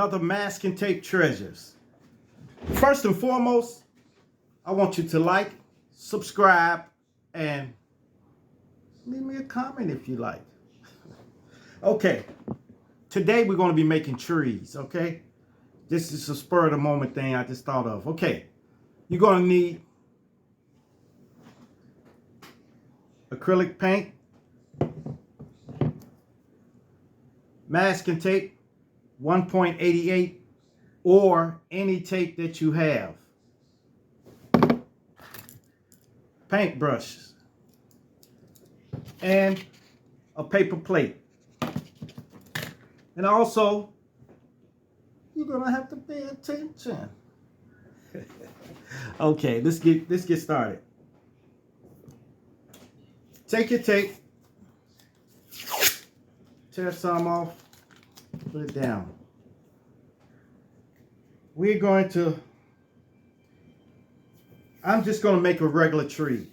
another Masking Tape Treasures. First and foremost, I want you to like, subscribe, and leave me a comment if you like. Okay, today we're going to be making trees, okay? This is a spur of the moment thing I just thought of. Okay, you're going to need acrylic paint, masking tape, 1.88, or any tape that you have. Paint brushes. And a paper plate. And also, you're gonna have to pay attention. Okay, let's get started. Take your tape, tear some off, put it down. I'm just gonna make a regular tree.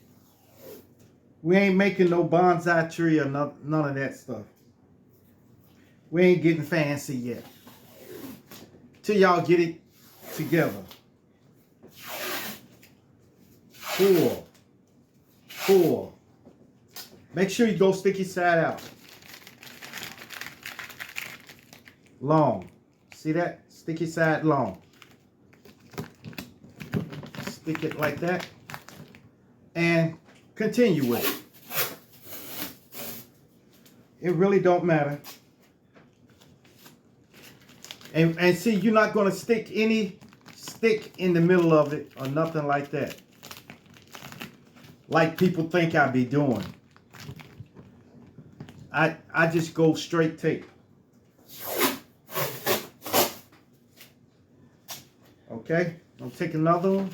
We ain't making no bonsai tree or none of that stuff. We ain't getting fancy yet. Till y'all get it together. Pull. Make sure you go sticky side out. Long. See that? Sticky side long. Stick it like that. And continue with it. It really don't matter. And see, you're not going to stick any stick in the middle of it or nothing like that. Like people think I be doing. I just go straight tape. Okay, I'll take another one.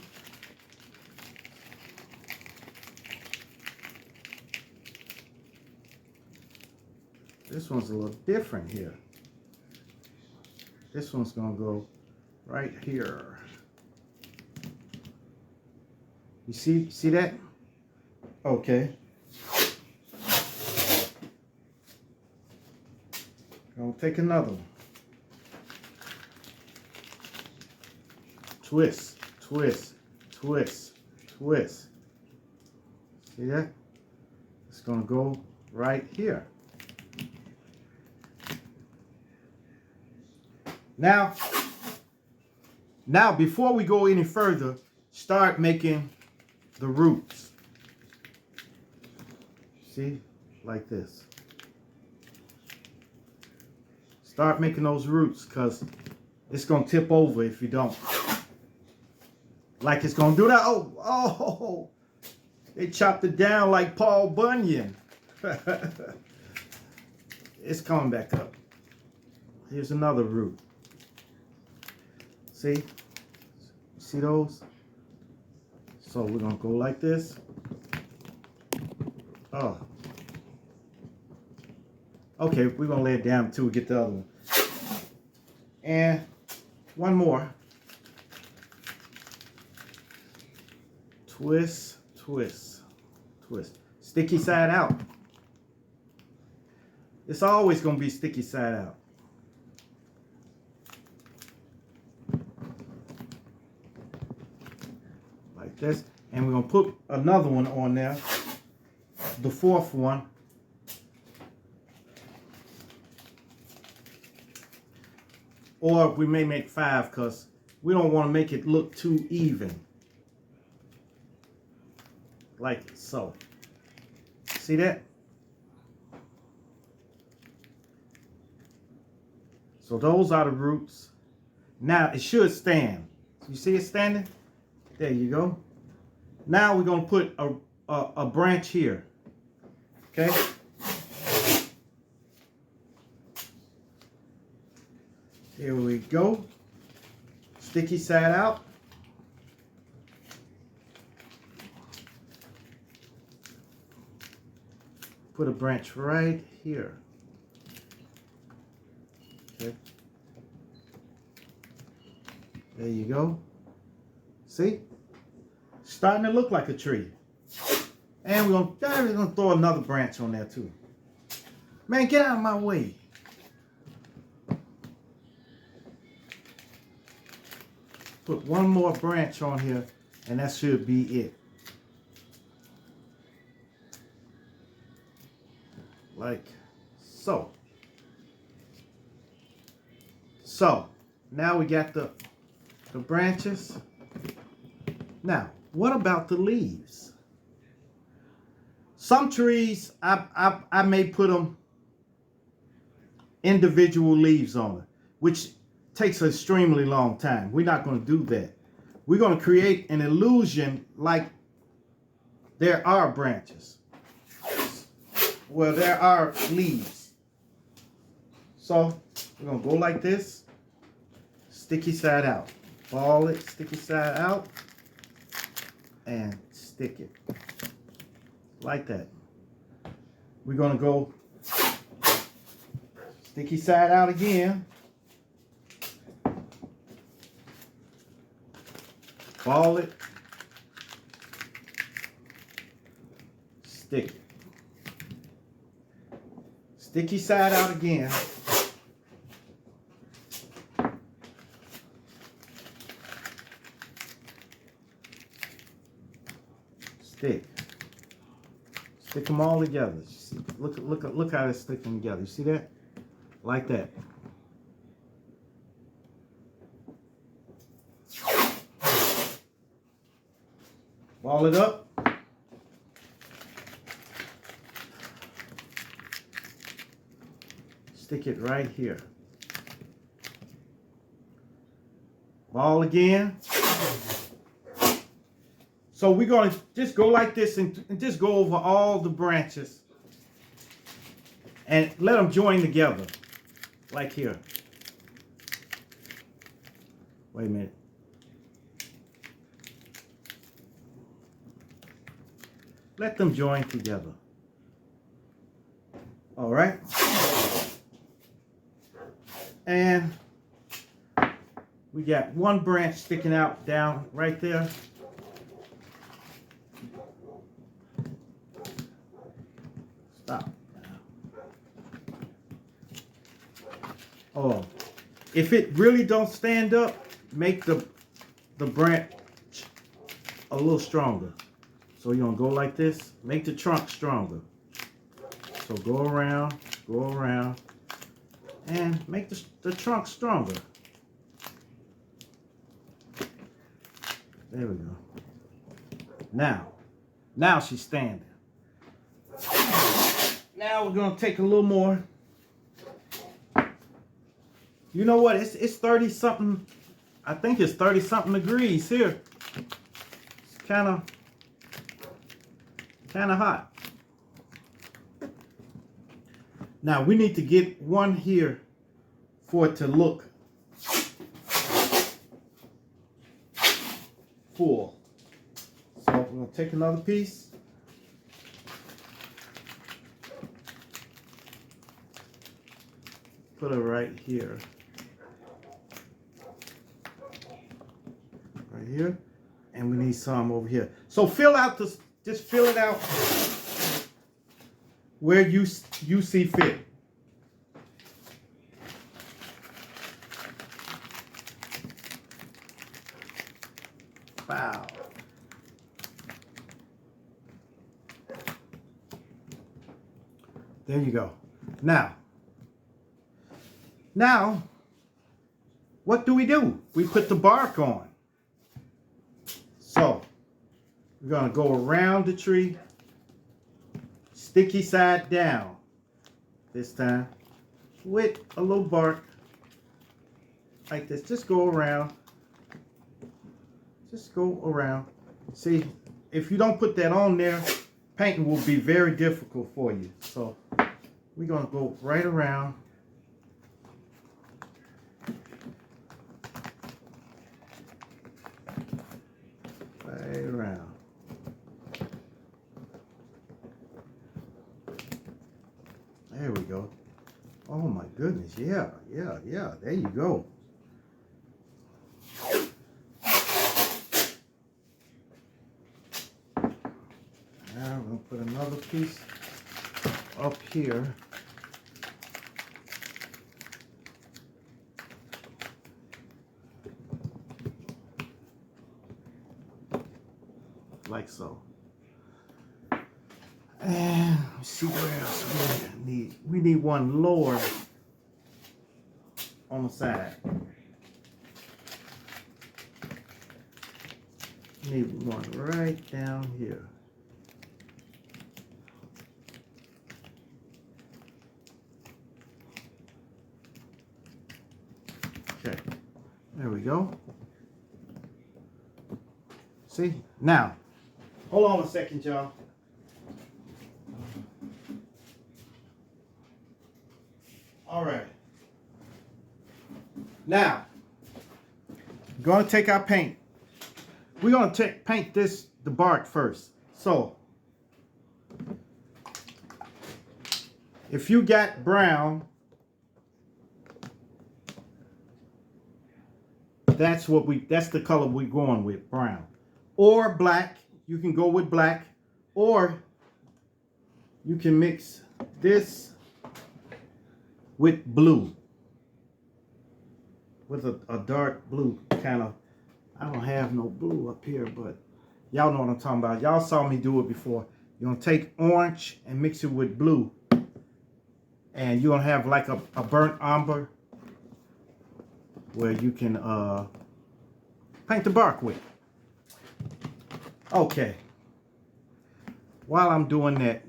This one's a little different here. This one's gonna go right here. You see that? Okay. Gonna take another one. Twist. See that? It's gonna go right here. Now, before we go any further, start making the roots. See? Like this. Start making those roots, because it's going to tip over if you don't. Like it's going to do that. Oh, they chopped it down like Paul Bunyan. It's coming back up. Here's another root. See those? So we're gonna go like this. Oh. Okay, we're gonna lay it down until we get the other one. And one more. Twist. Sticky side out. It's always gonna be sticky side out. Like this. And we're going to put another one on there. The fourth one. Or we may make 5 because we don't want to make it look too even. Like so. See that? So those are the roots. Now it should stand. You see it standing? There you go. Now we're going to put a branch here. Okay? Here we go. Sticky side out. Put a branch right here. Okay. There you go. See? Starting to look like a tree. And we're gonna throw another branch on there too. Man, get out of my way. put one more branch on here, and that should be it. Like so. So, now we got the branches. Now, what about the leaves? Some trees, I may put them individual leaves on it, which takes an extremely long time. We're not going to do that. We're going to create an illusion like there are branches. Well, there are leaves. So we're going to go like this, sticky side out. Ball it, sticky side out, and stick it like that. We're going to go sticky side out again. Ball it. Stick it. Sticky side out again. Stick. Stick them all together. Look how they're sticking together. You see that? Like that. Ball it up. Stick it right here. Ball again. So we're going to just go like this and just go over all the branches and let them join together, like here. Wait a minute. Let them join together. All right. And we got one branch sticking out down right there. Stop. Oh, if it really don't stand up, make the branch a little stronger. So you're gonna go like this, make the trunk stronger. So go around, and make the trunk stronger. There we go. Now she's standing. Now we're gonna take a little more. You know what? It's 30 something. I think it's 30 something degrees here. It's kind of hot. Now we need to get one here for it to look full. So we're gonna take another piece. Put it right here. Right here. And we need some over here. So fill out this, just fill it out where you see fit. Wow. There you go. Now, what do? We put the bark on. So, we're going to go around the tree, sticky side down this time, with a little bark, like this. Just go around. Just go around. See, if you don't put that on there, painting will be very difficult for you. So, we're going to go right around. Right around. There we go. Oh my goodness, yeah. There you go. Now I'm going to put another piece up here. like so. And let's see where else we need. We need one lower on the side. Need one right down here. Okay, there we go. See, now, hold on a second, y'all. All right. Now, we're going to take our paint. We're going to paint the bark first. So, if you got brown, that's the color we're going with, brown. Or black, you can go with black, or you can mix this with blue, with a dark blue kind of. I don't have no blue up here, but y'all know what I'm talking about. Y'all saw me do it before. You're gonna take orange and mix it with blue, and you're gonna have like a burnt umber where you can paint the bark with. Okay, while I'm doing that,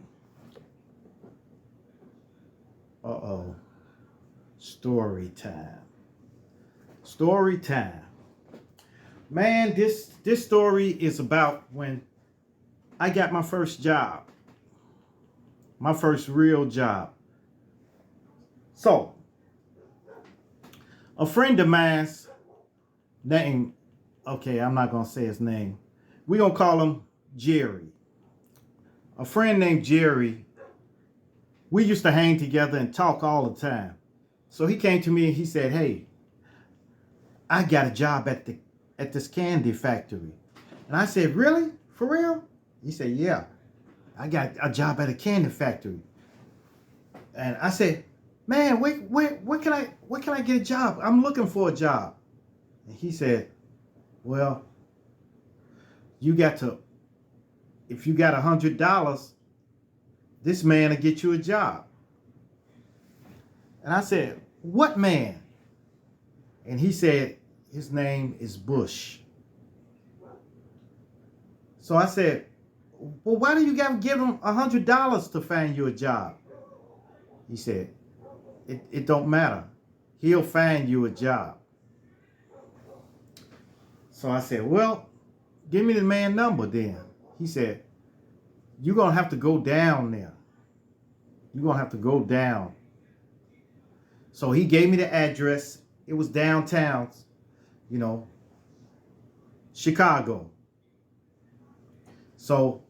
story time. Story time. Man, this story is about when I got my first job. My first real job. So, a friend of mine's name, okay, I'm not going to say his name. We're going to call him Jerry. A friend named Jerry, we used to hang together and talk all the time. So he came to me and he said, hey, I got a job at this candy factory. And I said, really? For real? He said, yeah, I got a job at a candy factory. And I said, man, where can I get a job? I'm looking for a job. And he said, well, if you got $100, this man will get you a job. And I said, what man? And he said, his name is Bush. So I said, well, why do you gotta give him $100 to find you a job? He said, it don't matter. He'll find you a job. So I said, well, give me the man number then. He said, you're gonna have to go down there. You're gonna have to go down. So he gave me the address. It was downtown, Chicago. So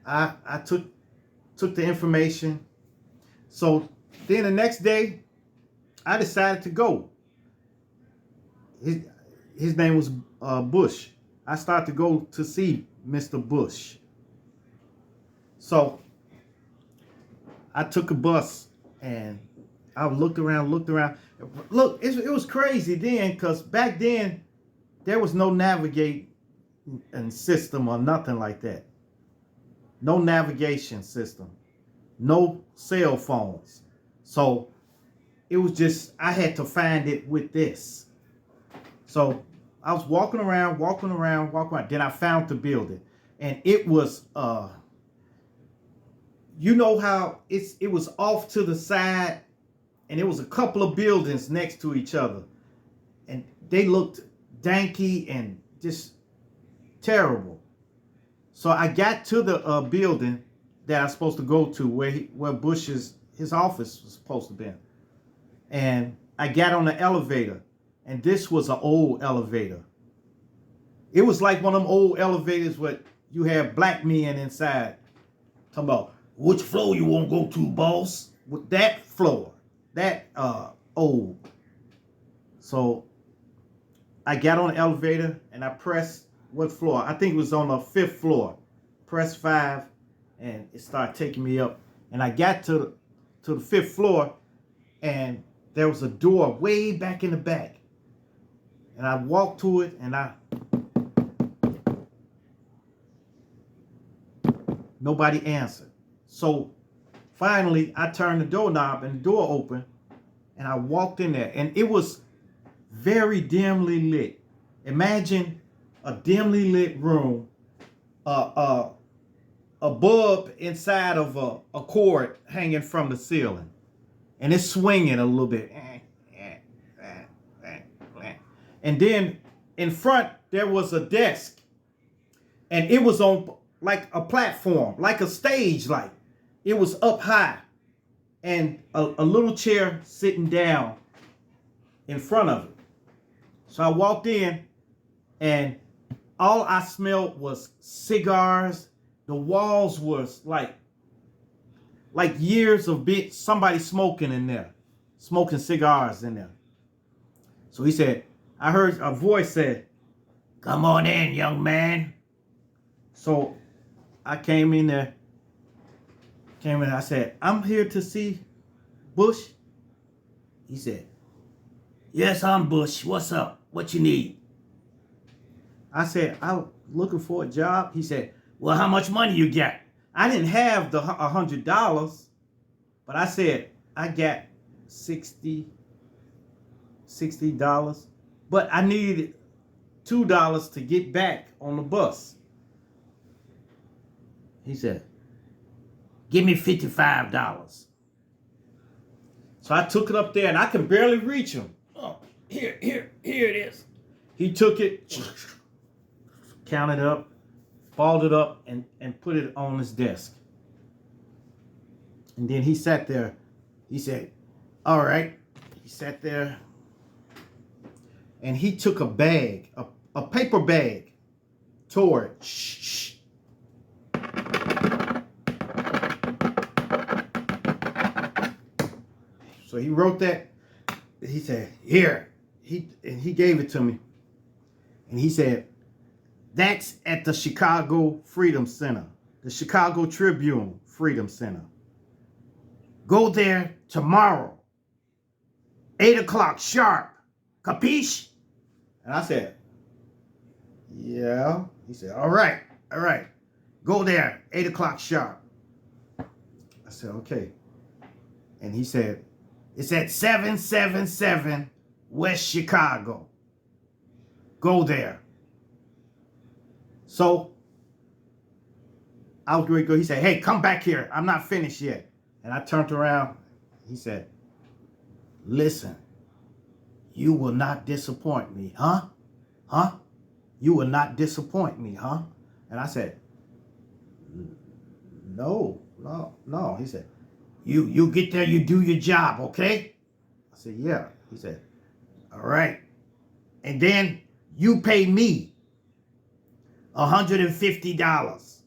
I took the information. So then the next day, I decided to go. His name was Bush. I started to go to see Mr. Bush. So I took a bus and I looked around. Look, it was crazy then, because back then there was no navigating system or nothing like that. No navigation system. No cell phones. So it was just, I had to find it with this. So I was walking around. Then I found the building. And it was, you know how it was off to the side, and it was a couple of buildings next to each other. And they looked danky and just terrible. So I got to the building that I was supposed to go to, where Bush's office was supposed to be. And I got on the elevator, and this was an old elevator. It was like one of them old elevators where you have black men inside. Talking about, which floor you want to go to, boss? With that floor, that old. So I got on the elevator and I pressed what floor? I think it was on the 5th floor. Press 5 and it started taking me up. And I got to the 5th floor, and there was a door way back in the back. And I walked to it, and Nobody answered. So finally, I turned the doorknob and the door opened, and I walked in there, and it was very dimly lit. Imagine a dimly lit room, a bulb inside of a cord hanging from the ceiling, and it's swinging a little bit. And then in front, there was a desk, and it was on like a platform, like a stage light. It was up high, and a little chair sitting down in front of it. So I walked in, and all I smelled was cigars. The walls was like years of somebody smoking in there, smoking cigars in there. So he said, I heard a voice said, "Come on in, young man." So I came in there. I said, "I'm here to see Bush." He said, "Yes, I'm Bush. What's up? What you need?" I said, "I'm looking for a job." He said, "Well, how much money you got?" I didn't have the $100, but I said, I got $60. But I needed $2 to get back on the bus. He said, "Give me $55. So I took it up there, and I can barely reach him. Oh, here it is. He took it, counted it up, balled it up, and put it on his desk. And then he sat there. He said, "All right." He sat there, and he took a bag, a paper bag, tore it. Shh. So he wrote that. He said, "Here." He gave it to me. And he said, "That's at the Chicago Freedom Center, the Chicago Tribune Freedom Center. Go there tomorrow, 8 o'clock sharp. Capiche?" And I said, "Yeah." He said, all right. Go there, 8 o'clock sharp." I said, "Okay." And he said, "It's at 777 West Chicago. Go there." So I was going to go. He said, "Hey, come back here. I'm not finished yet." And I turned around. He said, "Listen, you will not disappoint me, huh? Huh? You will not disappoint me, huh?" And I said, No. He said, You get there, you do your job, okay?" I said, "Yeah." He said, "All right. And then you pay me $150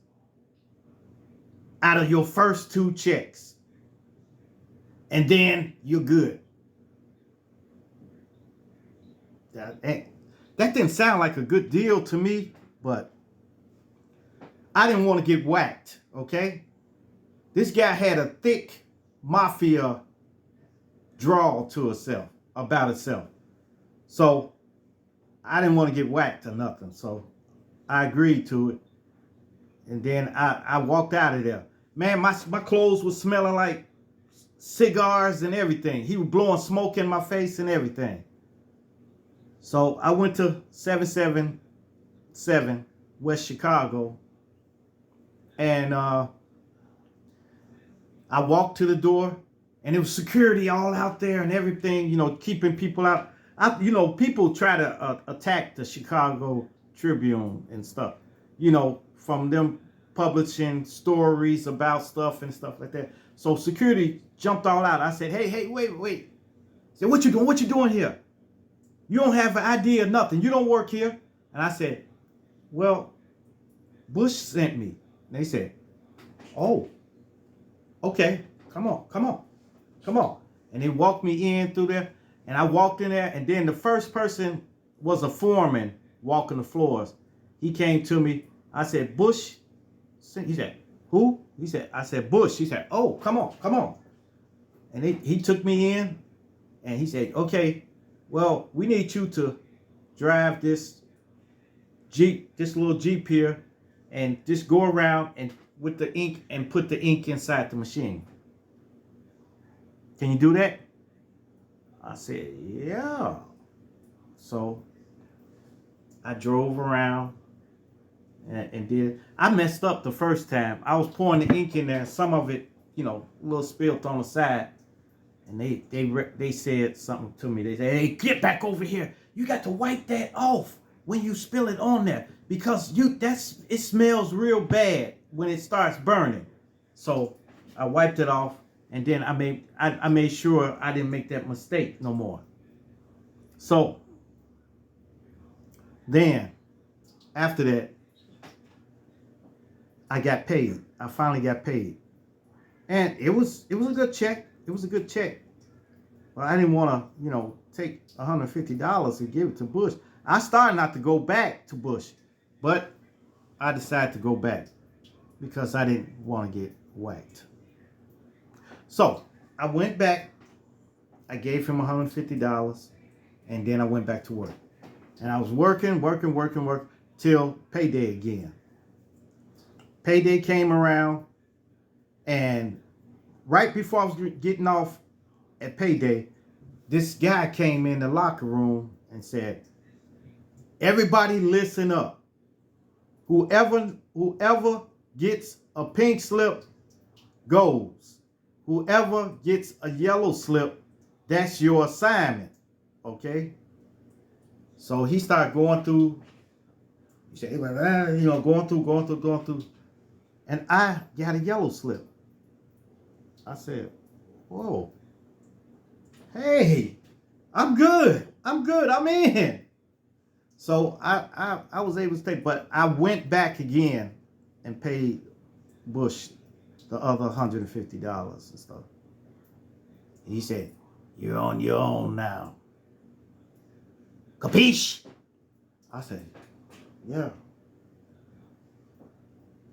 out of your first 2 checks. And then you're good." That didn't sound like a good deal to me, but I didn't want to get whacked, okay? This guy had a thick mafia drawl to itself, about itself. So I didn't want to get whacked or nothing. So I agreed to it. And then I walked out of there. Man, my clothes were smelling like cigars and everything. He was blowing smoke in my face and everything. So I went to 777 West Chicago, and I walked to the door, and there was security all out there and everything, keeping people out. People try to attack the Chicago Tribune and stuff, from them publishing stories about stuff and stuff like that. So security jumped all out. I said, hey, wait. I said, "What you doing? What you doing here? You don't have an ID or nothing. You don't work here." And I said, "Well, Bush sent me." And they said, "Oh, okay, come on. And they walked me in through there, and I walked in there, and then the first person was a foreman walking the floors. He came to me. I said, "Bush?" He said, "Who?" I said, "Bush." He said, "Oh, come on. And he took me in, and he said, "Okay, well, we need you to drive this Jeep, this little Jeep here, and just go around and with the ink and put the ink inside the machine. Can you do that? I said, yeah. So I drove around and did. I messed up the first time. I was pouring the ink in there. Some of it, you know, a little spilled on the side. And they said something to me. They said, hey, get back over here. You got to wipe that off when you spill it on there. Because it smells real bad when it starts burning. So I wiped it off. And then I made sure I didn't make that mistake no more. So then after that, I got paid. I finally got paid. And it was a good check. It was a good check. But I didn't want to, you know, take $150 and give it to Bush. I started not to go back to Bush, but I decided to go back because I didn't want to get whacked. So I went back. I gave him $150, and then I went back to work. And I was working till payday again. Payday came around, and right before I was getting off at payday, this guy came in the locker room and said, everybody listen up. Whoever gets a pink slip goes. Whoever gets a yellow slip, that's your assignment. Okay? So he started going through, he said, you know, going through. And I got a yellow slip. I said, whoa. Hey, I'm good. I'm in. So I was able to stay, but I went back again and paid Bush the other $150 and stuff. He said, you're on your own now. Capiche? I said, yeah.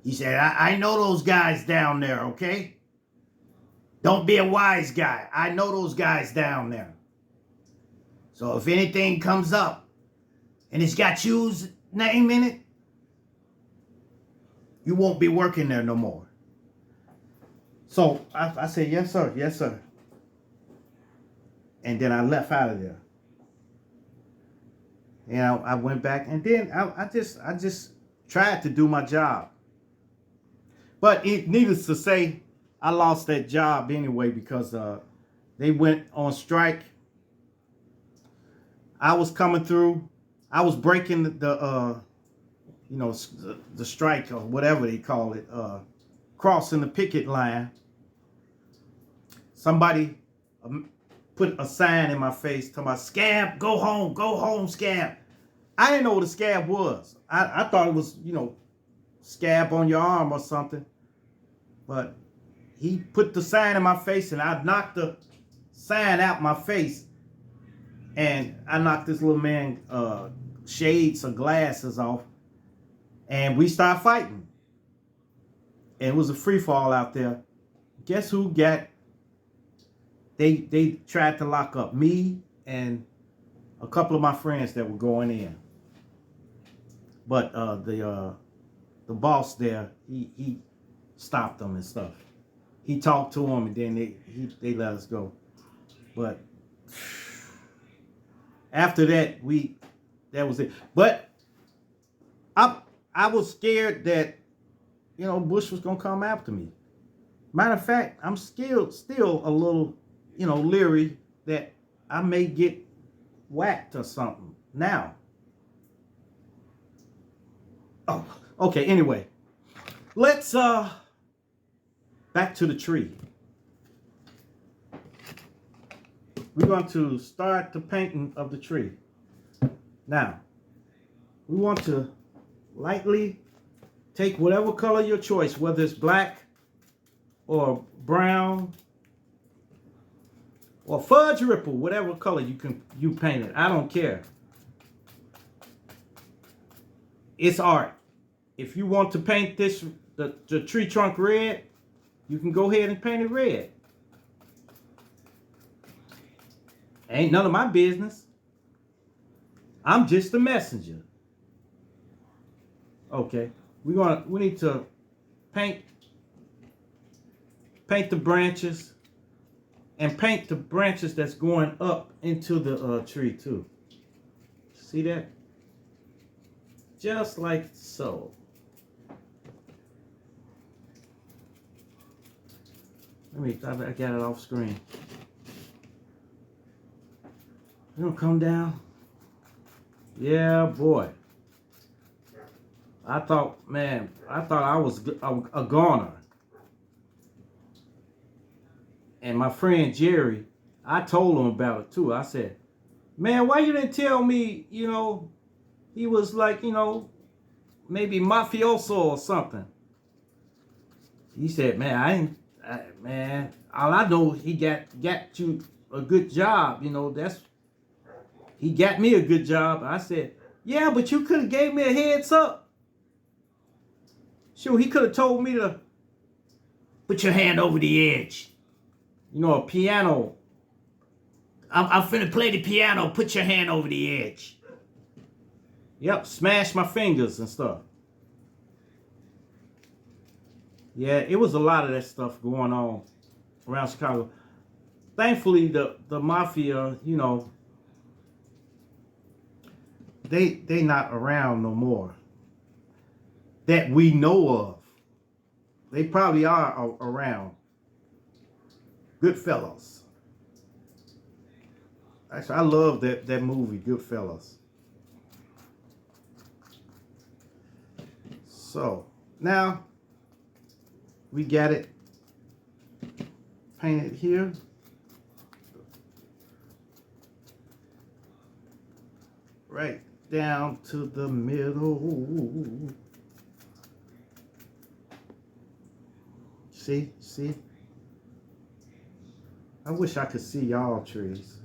He said, I know those guys down there, okay? Don't be a wise guy. I know those guys down there. So if anything comes up and it's got you's name in it, you won't be working there no more. So I said, yes, sir. Yes, sir. And then I left out of there. And I went back, and then I just tried to do my job. But needless to say, I lost that job anyway because they went on strike. I was coming through. I was breaking the strike or whatever they call it, crossing the picket line. Somebody put a sign in my face talking about, scab, go home, scab. I didn't know what a scab was. I thought it was, you know, scab on your arm or something. But he put the sign in my face, and I knocked the sign out my face. And I knocked this little man shades or glasses off. And we started fighting. And it was a free fall out there. Guess who got... They tried to lock up me and a couple of my friends that were going in. But the boss there, he stopped them and stuff. He talked to them, and then they let us go. But after that, that was it. But I was scared that, you know, Bush was gonna come after me. Matter of fact, I'm still a little, you know, leery that I may get whacked or something now. Oh, okay, anyway. Let's back to the tree. We're going to start the painting of the tree. Now, we want to lightly take whatever color your choice, whether it's black or brown or fudge ripple, whatever color you paint it. I don't care. It's art. If you want to paint this the tree trunk red, you can go ahead and paint it red. Ain't none of my business. I'm just a messenger. Okay, we need to paint paint the branches, and paint the branches that's going up into the tree too. See that? Just like so. I got it off screen. You gonna come down? Yeah, boy. I thought I was a goner. And my friend Jerry, I told him about it too. I said, man, why you didn't tell me, he was like, maybe mafioso or something. He said, man, man, all I know, he got you a good job. He got me a good job. I said, yeah, but you could have gave me a heads up. Sure, he could have told me to put your hand over the edge. A piano. I'm finna play the piano. Put your hand over the edge. Yep, smash my fingers and stuff. Yeah, it was a lot of that stuff going on around Chicago. Thankfully, the mafia, they not around no more. That we know of. They probably are around. Goodfellas. Actually, I love that movie, Goodfellas. So, now, we got it painted here. Right down to the middle. See? I wish I could see y'all trees.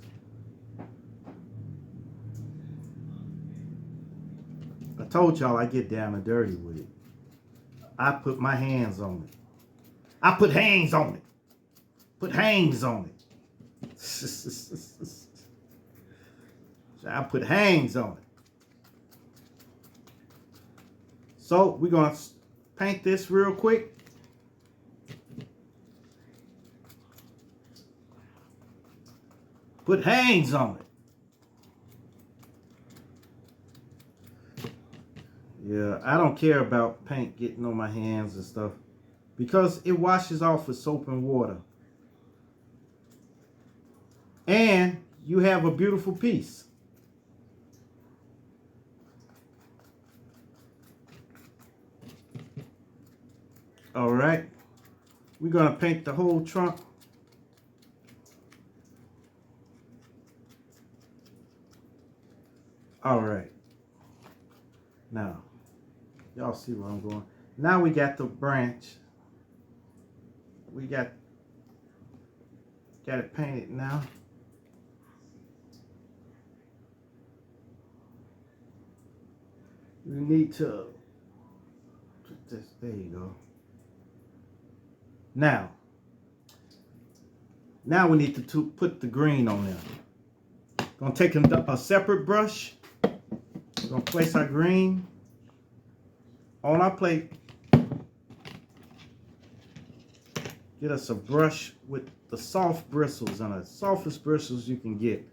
I told y'all I get down and dirty with it. I put my hands on it. I put hands on it. Put hands on it. I put hands on it. So we're going to paint this real quick. Put hands on it. Yeah, I don't care about paint getting on my hands and stuff because it washes off with soap and water. And you have a beautiful piece. All right. We're going to paint the whole trunk. All right. Now, y'all see where I'm going. Now we got the branch. We got it painted now. We need to put this, there you go. Now we need to put the green on there. Gonna take a separate brush. We're gonna place our green on our plate. Get us a brush with the soft bristles on it, softest bristles you can get,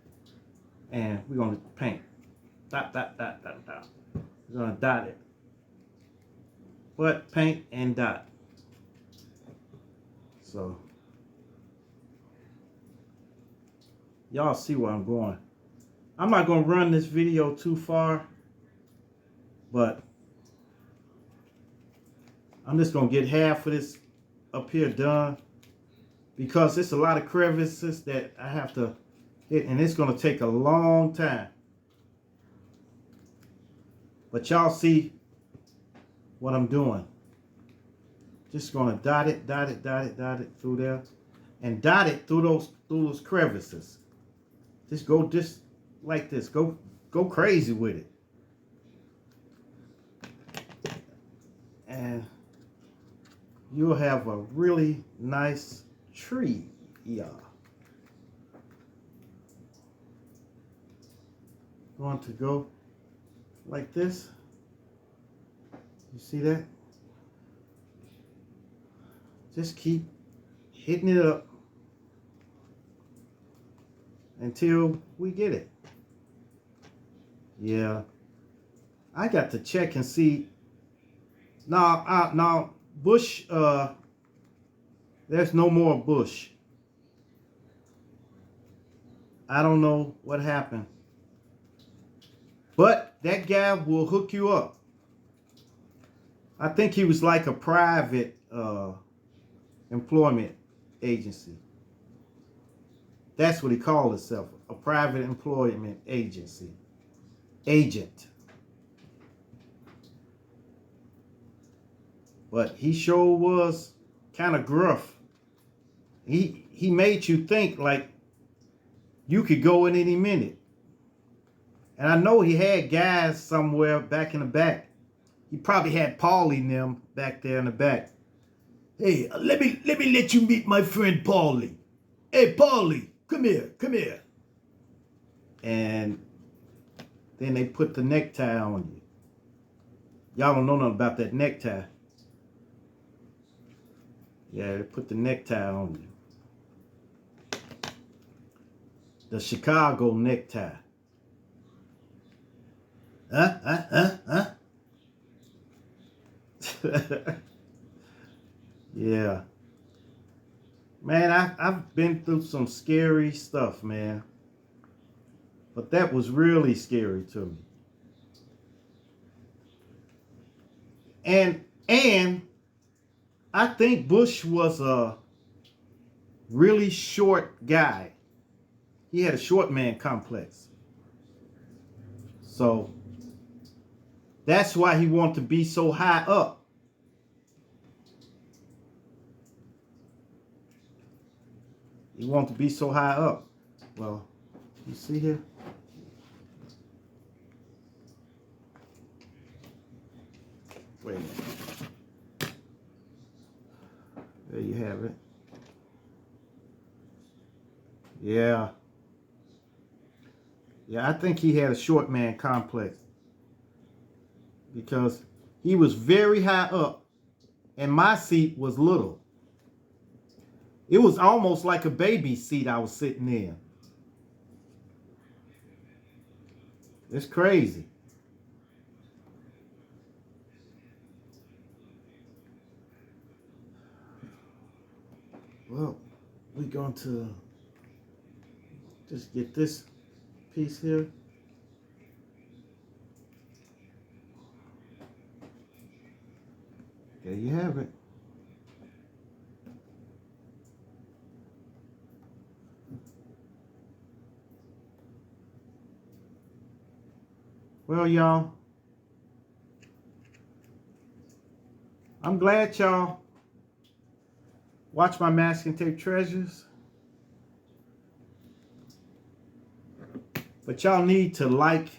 and we're gonna paint. Dot, dot, dot, dot, dot. We're gonna dot it. But paint and dot. So y'all see where I'm going. I'm not gonna run this video too far, but I'm just gonna get half of this up here done because it's a lot of crevices that I have to hit, and it's gonna take a long time. But y'all see what I'm doing. Just gonna dot it through there, and dot it through those crevices. Just go like this. Go crazy with it. And you'll have a really nice tree, y'all. Going to go like this. You see that? Just keep hitting it up until we get it. Yeah, I got to check and see. Now, Bush. There's no more Bush. I don't know what happened, but that guy will hook you up. I think he was like a private employment agency. That's what he called himself, a private employment agency. Agent. But he sure was kind of gruff. He made you think like you could go in any minute. And I know he had guys somewhere back in the back. He probably had Paulie and them back there in the back. Hey, let me let you meet my friend Paulie. Hey, Paulie, come here. And then they put the necktie on you. Y'all don't know nothing about that necktie. Yeah, they put the necktie on you. The Chicago necktie. Huh? Yeah. Man, I've been through some scary stuff, man. But that was really scary to me. And I think Bush was a really short guy. He had a short man complex. So that's why he wanted to be so high up. He wanted to be so high up. Well, you see here? Wait a minute. There you have it. Yeah. Yeah, I think he had a short man complex. Because he was very high up and my seat was little. It was almost like a baby seat I was sitting in. It's crazy. Well, we're going to just get this piece here. There you have it. Well, y'all, I'm glad y'all watch my Masking Tape Treasures. But y'all need to like,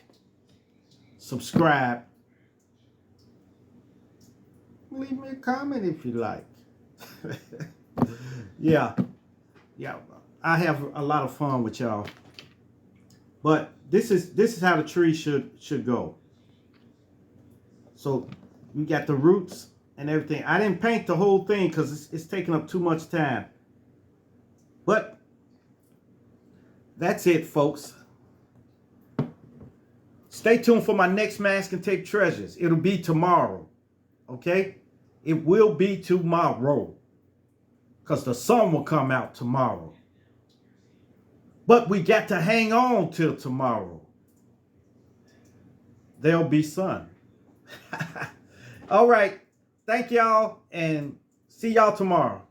subscribe, leave me a comment if you like. Yeah, I have a lot of fun with y'all. But this is how the tree should go. So we got the roots and everything. I didn't paint the whole thing because it's taking up too much time. But that's it, folks. Stay tuned for my next Masking Tape Treasures. It'll be tomorrow. Okay? It will be tomorrow. Because the sun will come out tomorrow. But we got to hang on till tomorrow. There'll be sun. All right. Thank y'all and see y'all tomorrow.